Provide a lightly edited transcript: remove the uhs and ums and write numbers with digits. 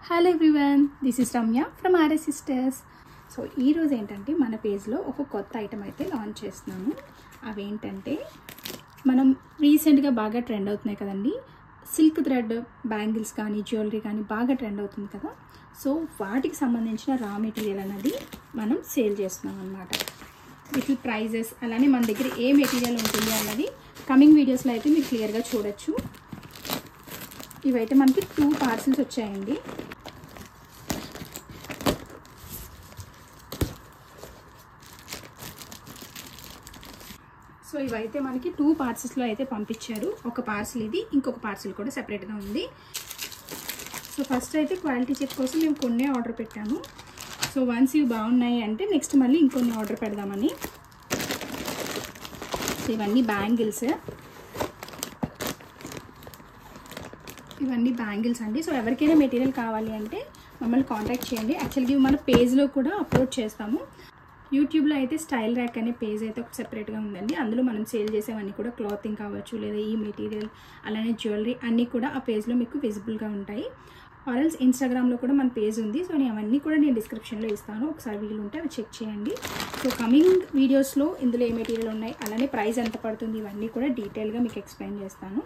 Hello everyone, this is Ramya from RS sisters. So ఈరోజు ఏంటంటే మన పేజ్లో ఒక కొత్త ఐటమ్ అయితే లాంచ్ చేస్తున్నాము. అవేంటంటే మనం రీసెంట్గా బాగా ట్రెండ్ అవుతున్నాయి కదండి, సిల్క్ థ్రెడ్ బ్యాంగిల్స్ కానీ జ్యువెలరీ కానీ బాగా ట్రెండ్ అవుతుంది కదా. సో వాటికి సంబంధించిన రా మెటీరియల్ అనేది మనం సేల్ చేస్తున్నాం అన్నమాట. వీటి ప్రైజెస్ అలానే మన దగ్గర ఏ మెటీరియల్ ఉంటుంది అన్నది కమింగ్ వీడియోస్లో అయితే మీరు క్లియర్గా చూడొచ్చు. ఇవైతే మనకి 2 పార్సిల్స్ వచ్చాయండి. సో ఇవైతే మనకి 2 పార్సిల్స్లో అయితే పంపించారు. ఒక పార్సిల్ ఇది, ఇంకొక పార్సిల్ కూడా సెపరేట్గా ఉంది. సో ఫస్ట్ అయితే క్వాలిటీ చెక్ కోసం మేము కొన్ని ఆర్డర్ పెట్టాము. సో వన్స్ ఇవి బాగున్నాయి అంటే నెక్స్ట్ మళ్ళీ ఇంకొన్ని ఆర్డర్ పెడదామని. సో ఇవన్నీ బ్యాంగిల్స్ అండి. సో ఎవరికైనా మెటీరియల్ కావాలి అంటే మమ్మల్ని కాంటాక్ట్ చేయండి. యాక్చువల్గా ఇవి మన పేజ్లో కూడా అప్లోడ్ చేస్తాము. యూట్యూబ్లో అయితే స్టైల్ ర్యాక్ అనే పేజ్ అయితే ఒక సెపరేట్గా ఉందండి. అందులో మనం సేల్ చేసేవన్నీ కూడా క్లాతింగ్ కావచ్చు, లేదా ఈ మెటీరియల్ అలానే జ్యువెలరీ అన్నీ కూడా ఆ పేజ్లో మీకు విజిబుల్గా ఉంటాయి. ఆర్ఎల్స్ ఇన్స్టాగ్రామ్లో కూడా మన పేజ్ ఉంది. సో అవన్నీ కూడా నేను డిస్క్రిప్షన్లో ఇస్తాను, ఒకసారి వీలు ఉంటే అవి చెక్ చేయండి. సో కమింగ్ వీడియోస్లో ఇందులో ఏ మెటీరియల్ ఉన్నాయి అలానే ప్రైస్ ఎంత పడుతుంది ఇవన్నీ కూడా డీటెయిల్గా మీకు ఎక్స్ప్లెయిన్ చేస్తాను.